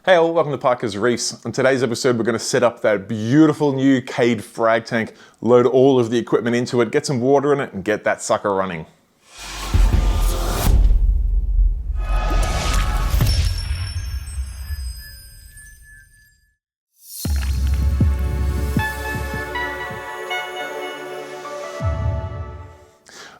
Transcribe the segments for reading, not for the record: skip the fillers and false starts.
Hey all, welcome to Parker's Reefs. On today's episode, we're going to set up that beautiful new CADE frag tank, load all of the equipment into it, get some water in it, and get that sucker running.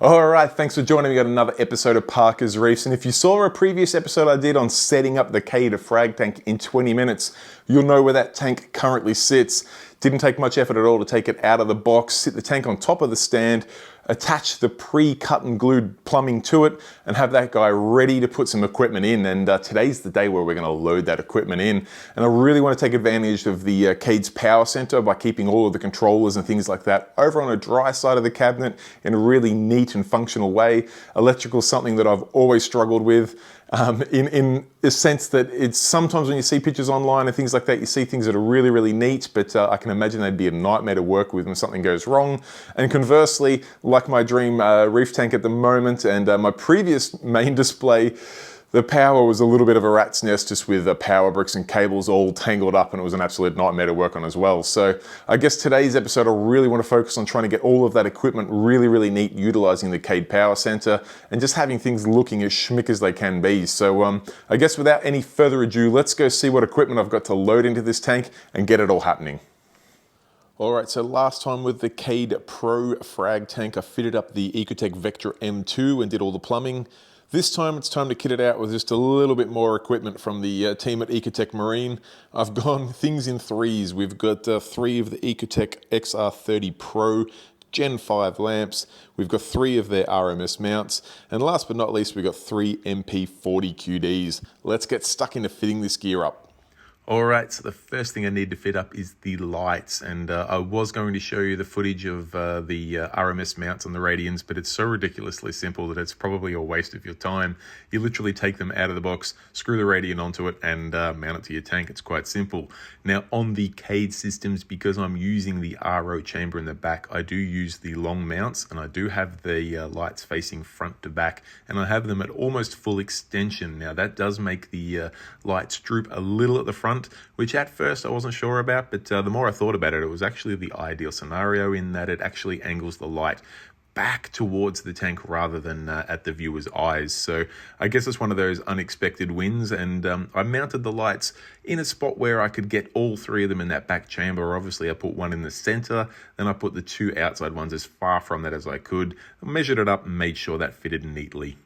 Alright, thanks for joining me on another episode of Parker's Reefs. And if you saw a previous episode I did on setting up the CADE frag tank in 20 minutes, you'll know where that tank currently sits. Didn't take much effort at all to take it out of the box, sit the tank on top of the stand, attach the pre-cut and glued plumbing to it, and have that guy ready to put some equipment in. And today's the day where we're going to load that equipment in. And I really want to take advantage of the CADE's power center by keeping all of the controllers and things like that over on a dry side of the cabinet in a really neat and functional way. Electrical is something that I've always struggled with. In the sense that it's sometimes when you see pictures online and things like that, you see things that are really, really neat, but I can imagine they'd be a nightmare to work with when something goes wrong. And conversely, like my dream reef tank at the moment and my previous main display, the power was a little bit of a rat's nest, just with power bricks and cables all tangled up, and it was an absolute nightmare to work on as well. So I guess today's episode, I really want to focus on trying to get all of that equipment really, really neat, utilizing the CADE power center and just having things looking as schmick as they can be. So I guess without any further ado, let's go see what equipment I've got to load into this tank and get it all happening. All right, so last time with the CADE Pro frag tank, I fitted up the Ecotech Vectra M2 and did all the plumbing. This time it's time to kit it out with just a little bit more equipment from the team at Ecotech Marine. I've gone things in threes. We've got 3 of the Ecotech XR30 Pro Gen 5 lamps. We've got 3 of their RMS mounts. And last but not least, we've got 3 MP40QDs. Let's get stuck into fitting this gear up. Alright, so the first thing I need to fit up is the lights, and I was going to show you the footage of the RMS mounts on the Radians, but it's so ridiculously simple that it's probably a waste of your time. You literally take them out of the box, screw the Radian onto it, and mount it to your tank. It's quite simple. Now on the CADE systems, because I'm using the RO chamber in the back, I do use the long mounts, and I do have the lights facing front to back, and I have them at almost full extension. Now that does make the lights droop a little at the front, which at first I wasn't sure about, but the more I thought about it, it was actually the ideal scenario in that it actually angles the light back towards the tank rather than at the viewer's eyes. So I guess it's one of those unexpected wins, and I mounted the lights in a spot where I could get all 3 of them in that back chamber. Obviously I put one in the center, then I put the 2 outside ones as far from that as I could. I measured it up and made sure that fitted neatly.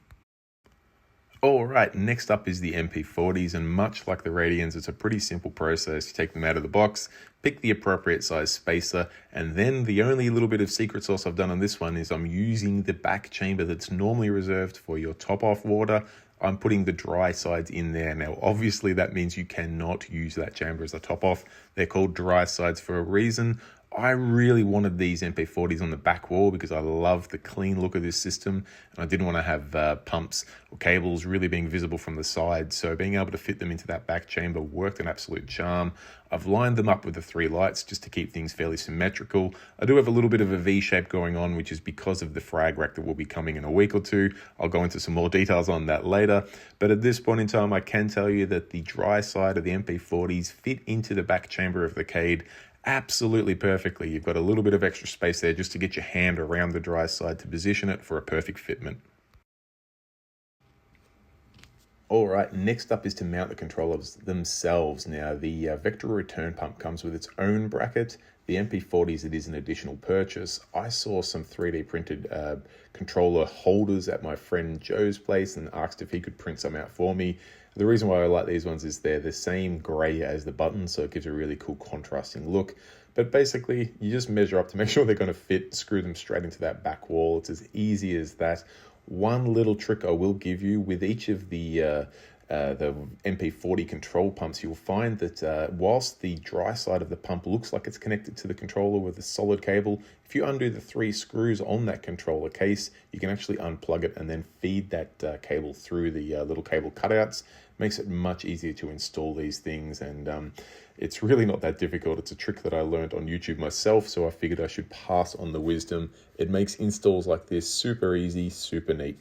Alright, next up is the MP40s, and much like the Radians, it's a pretty simple process. You take them out of the box, pick the appropriate size spacer, and then the only little bit of secret sauce I've done on this one is I'm using the back chamber that's normally reserved for your top-off water. I'm putting the dry sides in there. Now, obviously that means you cannot use that chamber as a top-off. They're called dry sides for a reason. I really wanted these MP40s on the back wall because I love the clean look of this system, and I didn't want to have pumps or cables really being visible from the side. So being able to fit them into that back chamber worked an absolute charm. I've lined them up with the 3 lights just to keep things fairly symmetrical. I do have a little bit of a V shape going on, which is because of the frag rack that will be coming in a week or 2. I'll go into some more details on that later. But at this point in time, I can tell you that the dry side of the MP40s fit into the back chamber of the CADE absolutely perfectly. You've got a little bit of extra space there just to get your hand around the dry side to position it for a perfect fitment. Alright, next up is to mount the controllers themselves. Now the Vectra return pump comes with its own bracket. The MP40s, it is an additional purchase. I saw some 3D printed controller holders at my friend Joe's place and asked if he could print some out for me. The reason why I like these ones is they're the same grey as the buttons, so it gives a really cool contrasting look. But basically, you just measure up to make sure they're going to fit, screw them straight into that back wall. It's as easy as that. One little trick I will give you with each of the MP40 control pumps, you'll find that whilst the dry side of the pump looks like it's connected to the controller with a solid cable, if you undo the 3 screws on that controller case, you can actually unplug it and then feed that cable through the little cable cutouts. Makes it much easier to install these things, and it's really not that difficult. It's a trick that I learned on YouTube myself, so I figured I should pass on the wisdom. It makes installs like this super easy, super neat.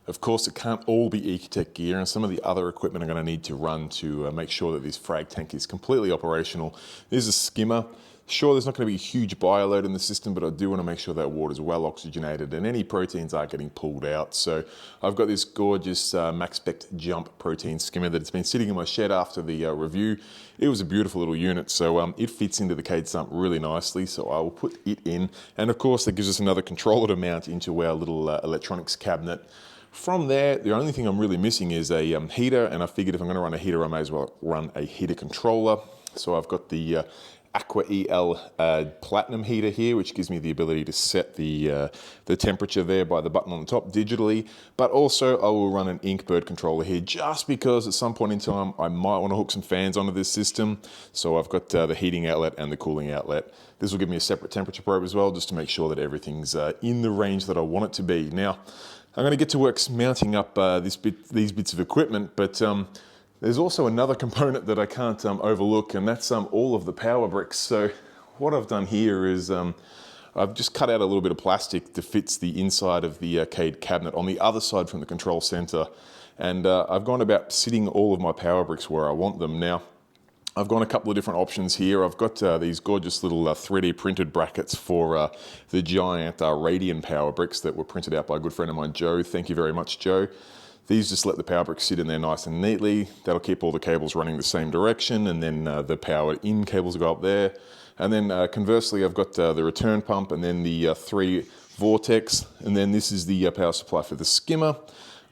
Of course, it can't all be Ecotech gear, and some of the other equipment I'm going to need to run to make sure that this frag tank is completely operational. This is a skimmer. Sure, there's not going to be a huge bioload in the system, but I do want to make sure that water is well oxygenated and any proteins aren't getting pulled out. So I've got this gorgeous Maxspect Jump protein skimmer that's been sitting in my shed after the review. It was a beautiful little unit, so it fits into the CADE sump really nicely, so I will put it in. And of course, that gives us another controller to mount into our little electronics cabinet. From there, the only thing I'm really missing is a heater, and I figured if I'm going to run a heater, I may as well run a heater controller. So I've got the AquaEL platinum heater here, which gives me the ability to set the temperature there by the button on the top digitally. But also I will run an Inkbird controller here just because at some point in time I might want to hook some fans onto this system. So I've got the heating outlet and the cooling outlet. This will give me a separate temperature probe as well, just to make sure that everything's in the range that I want it to be. Now, I'm going to get to work mounting up these bits of equipment, but there's also another component that I can't overlook, and that's all of the power bricks. So what I've done here is I've just cut out a little bit of plastic that fits the inside of the CADE cabinet on the other side from the control center. And I've gone about sitting all of my power bricks where I want them. Now, I've gone a couple of different options here. I've got these gorgeous little 3D printed brackets for the giant Radian power bricks that were printed out by a good friend of mine, Joe. Thank you very much, Joe. These just let the power bricks sit in there nice and neatly. That'll keep all the cables running the same direction, and then the power in cables go up there. And then conversely, I've got the return pump and then the 3 Vortex, and then this is the power supply for the skimmer.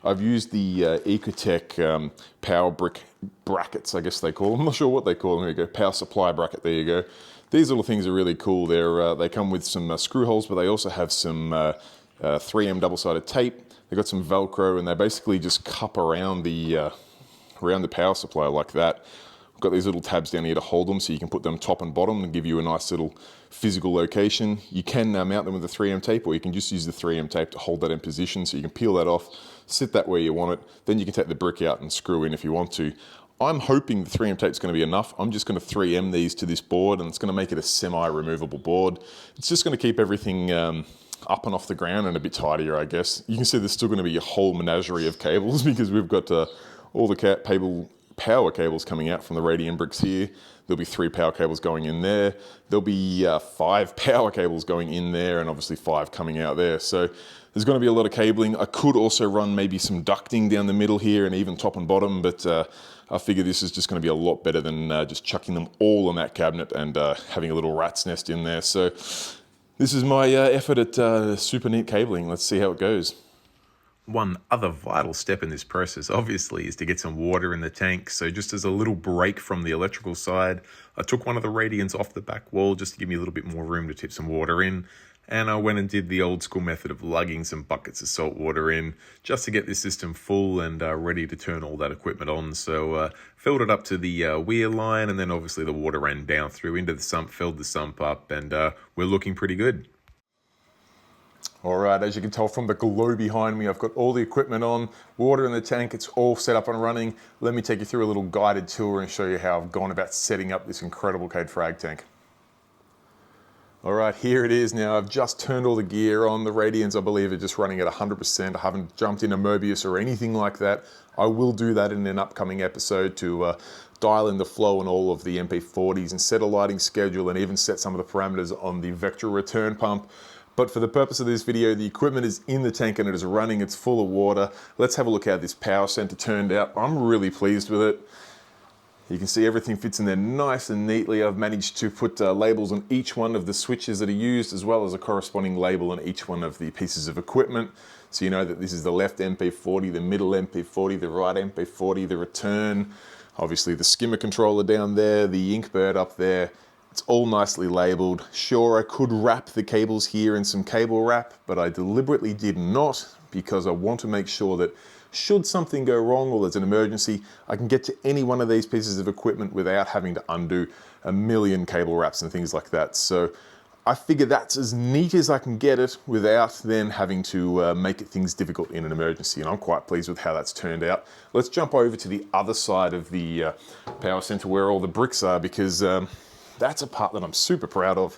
I've used the Ecotech power brick brackets, I guess they call them. I'm not sure what they call them. There you go, power supply bracket, there you go. These little things are really cool. They come with some screw holes, but they also have some 3M double-sided tape. They've got some Velcro, and they basically just cup around the power supply like that. I've got these little tabs down here to hold them so you can put them top and bottom and give you a nice little physical location. You can mount them with the 3M tape, or you can just use the 3M tape to hold that in position, so you can peel that off, sit that where you want it, then you can take the brick out and screw in if you want to. I'm hoping the 3M tape is going to be enough. I'm just going to 3M these to this board, and it's going to make it a semi-removable board. It's just going to keep everything up and off the ground and a bit tidier, I guess. You can see there's still going to be a whole menagerie of cables because we've got all the power cables coming out from the Radian bricks here. There'll be 3 power cables going in there. There'll be 5 power cables going in there, and obviously 5 coming out there. So there's going to be a lot of cabling. I could also run maybe some ducting down the middle here and even top and bottom, but I figure this is just going to be a lot better than just chucking them all in that cabinet and having a little rat's nest in there. So this is my effort at super neat cabling. Let's see how it goes. One other vital step in this process, obviously, is to get some water in the tank. So just as a little break from the electrical side, I took one of the radians off the back wall just to give me a little bit more room to tip some water in. And I went and did the old school method of lugging some buckets of salt water in just to get this system full and ready to turn all that equipment on. So filled it up to the weir line, and then obviously the water ran down through into the sump, filled the sump up, and we're looking pretty good. All right, as you can tell from the glow behind me, I've got all the equipment on, water in the tank, it's all set up and running. Let me take you through a little guided tour and show you how I've gone about setting up this incredible CADE frag tank. All right, here it is now. I've just turned all the gear on. The radians, I believe, are just running at 100%. I haven't jumped into Mobius or anything like that. I will do that in an upcoming episode to dial in the flow on all of the MP40s and set a lighting schedule and even set some of the parameters on the Vectra return pump. But for the purpose of this video, the equipment is in the tank and it is running, it's full of water. Let's have a look how this power center turned out. I'm really pleased with it. You can see everything fits in there nice and neatly. I've managed to put labels on each one of the switches that are used, as well as a corresponding label on each one of the pieces of equipment. So you know that this is the left MP40, the middle MP40, the right MP40, the return. Obviously the skimmer controller down there, the Inkbird up there. It's all nicely labeled. Sure, I could wrap the cables here in some cable wrap, but I deliberately did not because I want to make sure that should something go wrong or there's an emergency, I can get to any one of these pieces of equipment without having to undo a million cable wraps and things like that. So I figure that's as neat as I can get it without then having to make things difficult in an emergency, and I'm quite pleased with how that's turned out. Let's jump over to the other side of the power center where all the bricks are, because that's a part that I'm super proud of.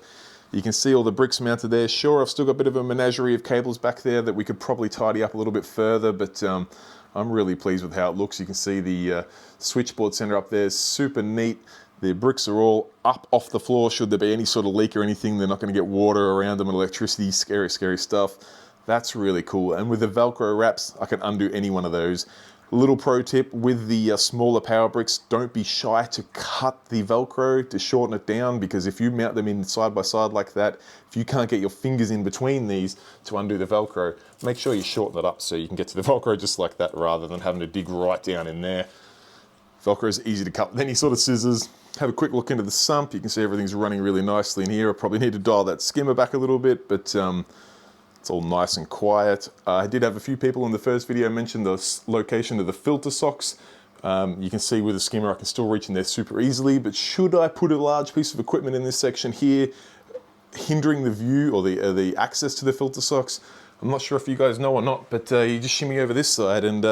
You can see all the bricks mounted there. Sure, I've still got a bit of a menagerie of cables back there that we could probably tidy up a little bit further, but I'm really pleased with how it looks. You can see the switchboard center up there, super neat. The bricks are all up off the floor. Should there be any sort of leak or anything, they're not going to get water around them and electricity, scary, scary stuff. That's really cool. And with the Velcro wraps, I can undo any one of those. Little pro tip, with the smaller power bricks, don't be shy to cut the Velcro to shorten it down, because if you mount them in side by side like that, if you can't get your fingers in between these to undo the Velcro, make sure you shorten it up so you can get to the Velcro just like that rather than having to dig right down in there. Velcro is easy to cut with any sort of scissors. Have a quick look into the sump. You can see everything's running really nicely in here. I probably need to dial that skimmer back a little bit, but it's all nice and quiet. I did have a few people in the first video mention the location of the filter socks. You can see with the skimmer I can still reach in there super easily, but should I put a large piece of equipment in this section here, hindering the view or the access to the filter socks? I'm not sure if you guys know or not, but you just shimmy over this side and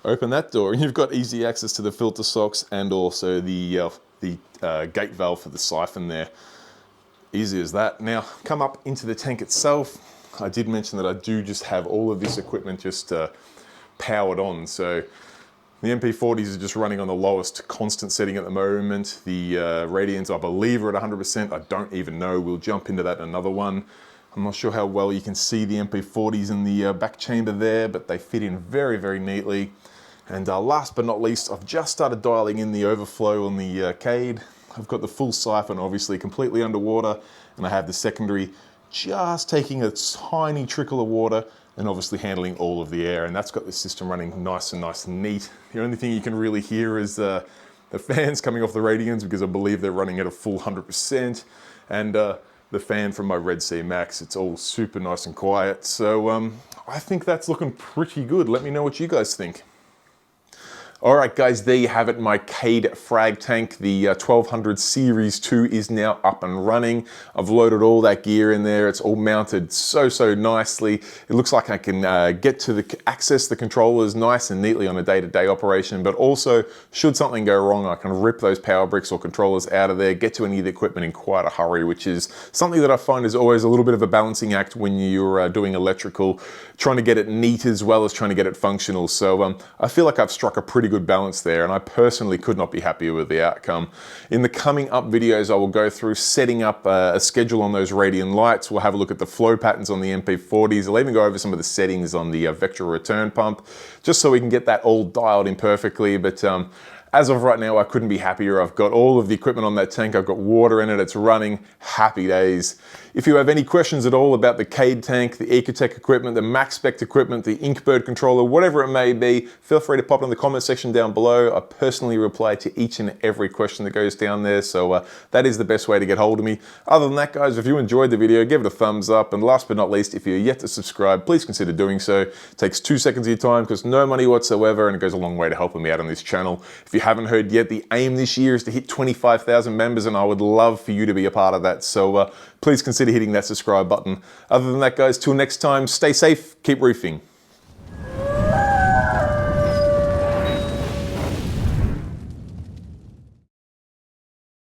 open that door, and you've got easy access to the filter socks and also the gate valve for the siphon there. Easy as that. Now, come up into the tank itself. I did mention that I do just have all of this equipment just powered on. So the MP40s are just running on the lowest constant setting at the moment. The radians, I believe, are at 100%. I don't even know. We'll jump into that in another one. I'm not sure how well you can see the MP40s in the back chamber there, but they fit in very, very neatly. And last but not least, I've just started dialing in the overflow on the CADE. I've got the full siphon, obviously, completely underwater, and I have the secondary just taking a tiny trickle of water and obviously handling all of the air, and that's got the system running nice and neat. The only thing you can really hear is the fans coming off the radians, because I believe they're running at a full 100%, and the fan from my Red Sea Max. It's all super nice and quiet, so I think that's looking pretty good. Let me know what you guys think. Alright guys, there you have it, my CADE frag tank. The 1200 Series 2 is now up and running. I've loaded all that gear in there. It's all mounted so nicely. It looks like I can get to access the controllers nice and neatly on a day-to-day operation, but also, should something go wrong, I can rip those power bricks or controllers out of there, get to any of the equipment in quite a hurry, which is something that I find is always a little bit of a balancing act when you're doing electrical, trying to get it neat as well as trying to get it functional. So I feel like I've struck a pretty good balance there, and I personally could not be happier with the outcome. In the coming up videos, I will go through setting up a schedule on those radiant lights. We'll have a look at the flow patterns on the MP40s. I'll even go over some of the settings on the Vectra return pump, just so we can get that all dialed in perfectly. But as of right now, I couldn't be happier. I've got all of the equipment on that tank. I've got water in it. It's running. Happy days. If you have any questions at all about the CADE tank, the Ecotech equipment, the Maxspect equipment, the Inkbird controller, whatever it may be, feel free to pop it in the comment section down below. I personally reply to each and every question that goes down there, so that is the best way to get hold of me. Other than that, guys, if you enjoyed the video, give it a thumbs up, and last but not least, if you're yet to subscribe, please consider doing so. It takes 2 seconds of your time, because no money whatsoever, and it goes a long way to helping me out on this channel. If you haven't heard yet, the aim this year is to hit 25,000 members, and I would love for you to be a part of that, so please consider hitting that subscribe button. Other than that, guys, till next time, stay safe, keep reefing.